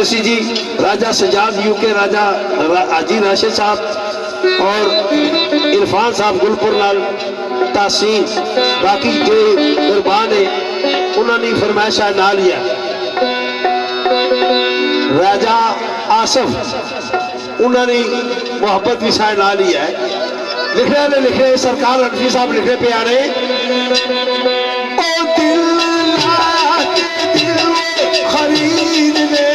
सरबरसी जी, राजा Sajjad UK, राजा हाजी राशिद साहब और इरफान साहब गुलपुर लाल तासीन, बाकी जो कुर्बान है उन्होंने फरमाइश ना लिया। राजा आसफ उन्होंने मोहब्बत भी साए ना लिया है। लिखने ने लिखे, सरकार रणजी साहब लिखे पे आ रहे, खरीदने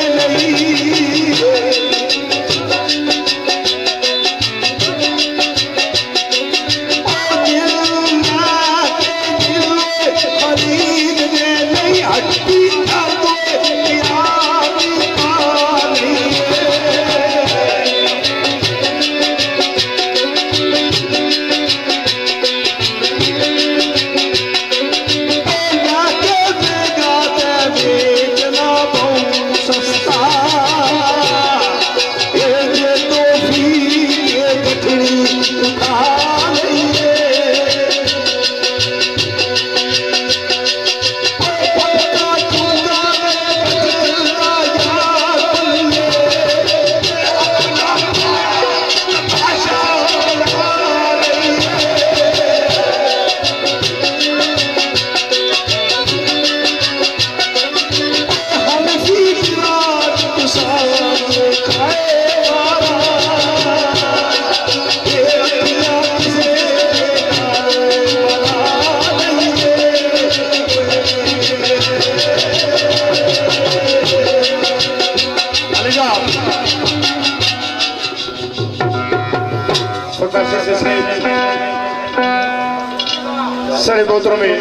सारे बोतरों में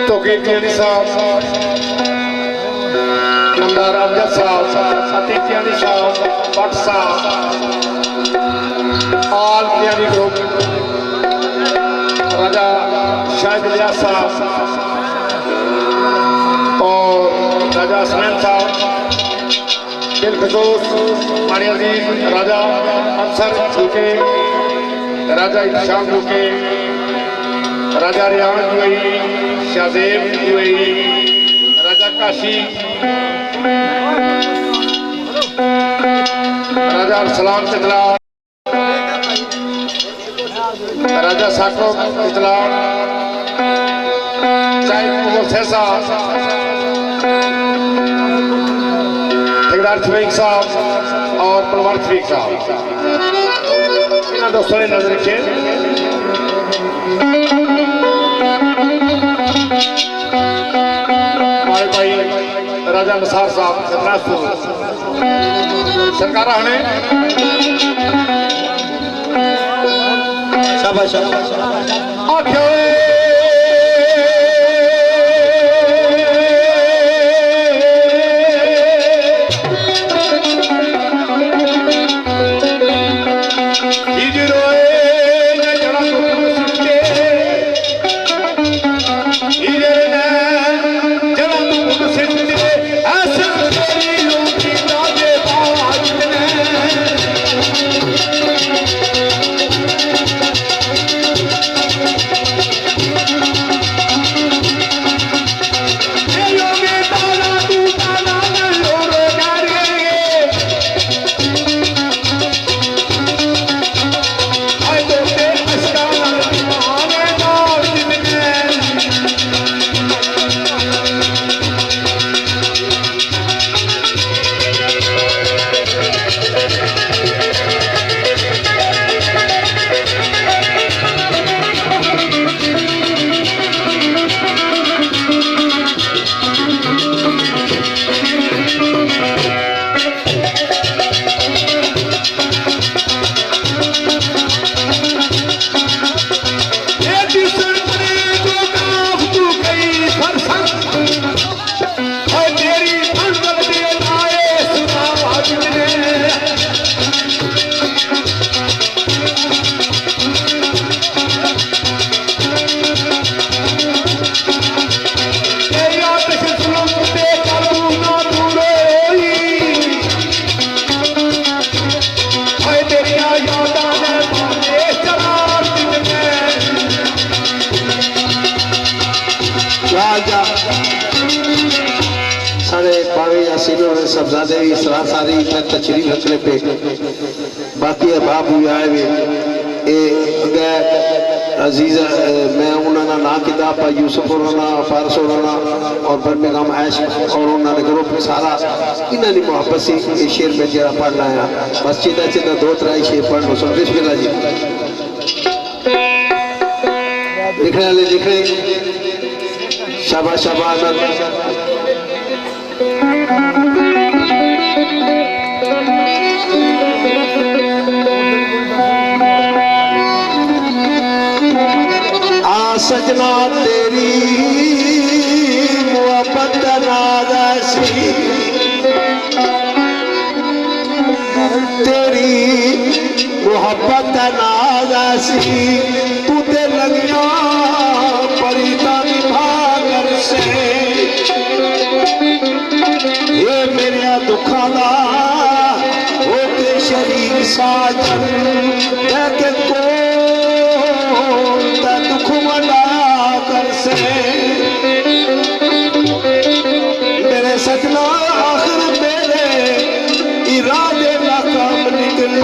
तो कीर्तियानी साहब, नमदार अमजद साहब, अतिथियानी साहब, भट्ट साहब, आल कियानी ग्रुप, राजा शाहिद इलियास साहब और राजा सनैन साहब, बिलखसूस मानी अजीज राजा अफसर यूके, राजा इत्शाम यूके, राजा रियान यूएई, शाहजेब यूएई, राजा काशी, राजा अरसलान इतला, राजा साकोब इतला, शाहिद मोहम्मद फैसा, ठेकेदार शफीक साहब और परवान शफीक साहब, इन दोस्तों ने नजर रखे। हमारे भाई राजा निसार साहब सरकार ने शाबाश सारे पावे यासीनो ने सबजादे भी सलाह सारी मैं तशरीफ रखने पे बाकी अहबाब भी आए हुए ये अजीज मैं उन्होंने ना किताब पा यूसुफ उन्होंने फारस उन्होंने और बर्मिंघम ऐश और उन्होंने ग्रुप सारा इन्होंने मोहब्बत से ये शेर में जरा पढ़ना है बस चिदा चिदा दो त्राई शेर पढ़ लो सुन बिस्मिल्लाह जी लिखने वाले लिख रहे शाबा शाबा सजना तेरी मोहब्बत नाज़ी तेरी मोहब्बत नाज़ी तू ते लगिया परिता भागर से ये मेरे दुखा दा होके शरीक साजन के को दुख मना कर से मेरे सजना आखिर मेरे इरादे नाकाम निकले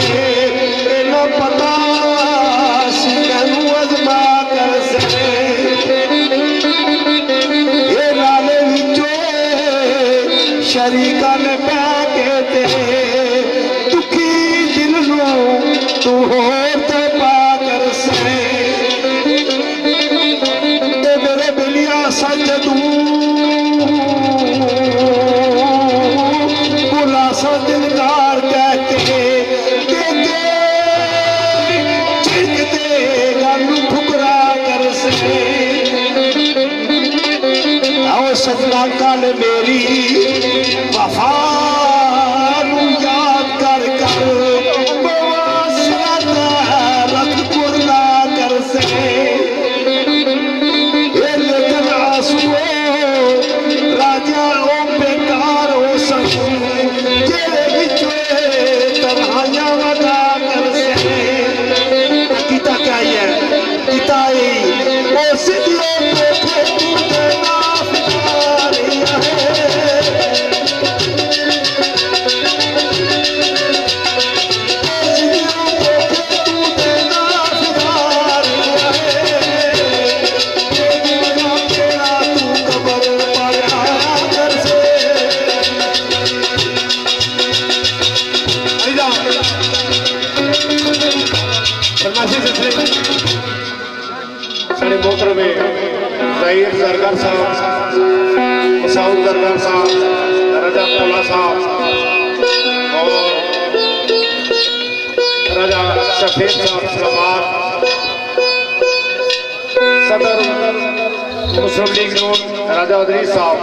न पता मैनू अजमा कर से ये लाले विचो शरीका ने पै के दुखी दिल नू तू होर ते पा कर से सजदू बुलासा दिलदार कहते छिड़कते गल ठुकरा कर से आओ सजना कल मेरी वफा याद कर कर रख पुरला कर से राजा ओ बेकार हो सकूं जेरे विचो तरहाया वदा कर से गीता क्या है गीता ओ सिद्धो पे तू ते नाफदार सारे मोहतरम ज़हीर सरकार साहब मसूद सरकार साहब राजा अब्दुल्ला साहब और राजा शफीक साहब इस्लामाबाद सदर मुस्लिम लीग नून राजा अदरीस साहब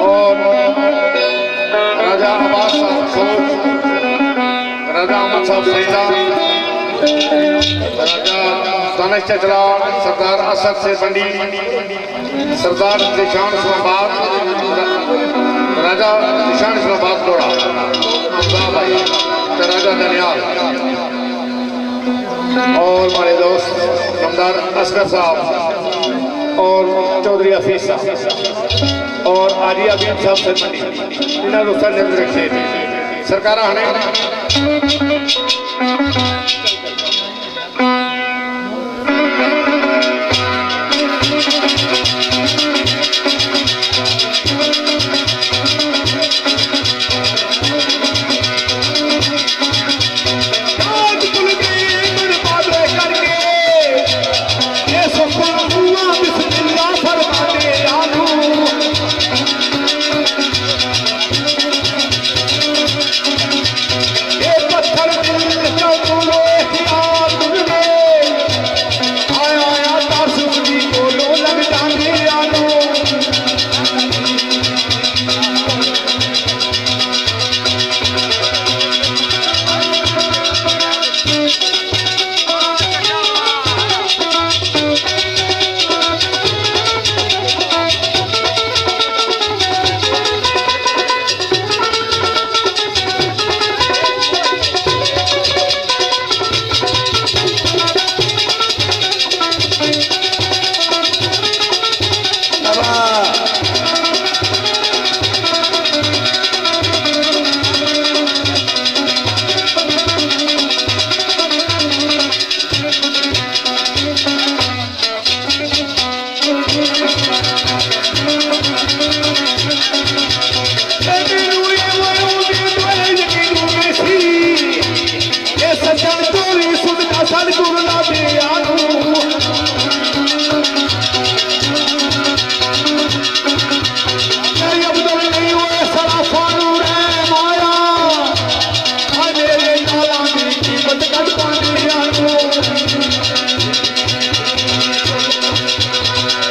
और राजा अब्बास साहब सोच राजा अहमद साहब सईदा राजा दानिश चचला सरदार असद से बंडी सरदार निशान इस्लामाबाद राजा निशान इस्लामाबाद तोड़ा भाई राजा दनियाल और हमारे दोस्त नमदार असगर साहब और चौधरी हफीज साहब और आलिया बीन साहब से बंडी इन्होंने दोस्तों ने रखे सरकार पत्थर वाह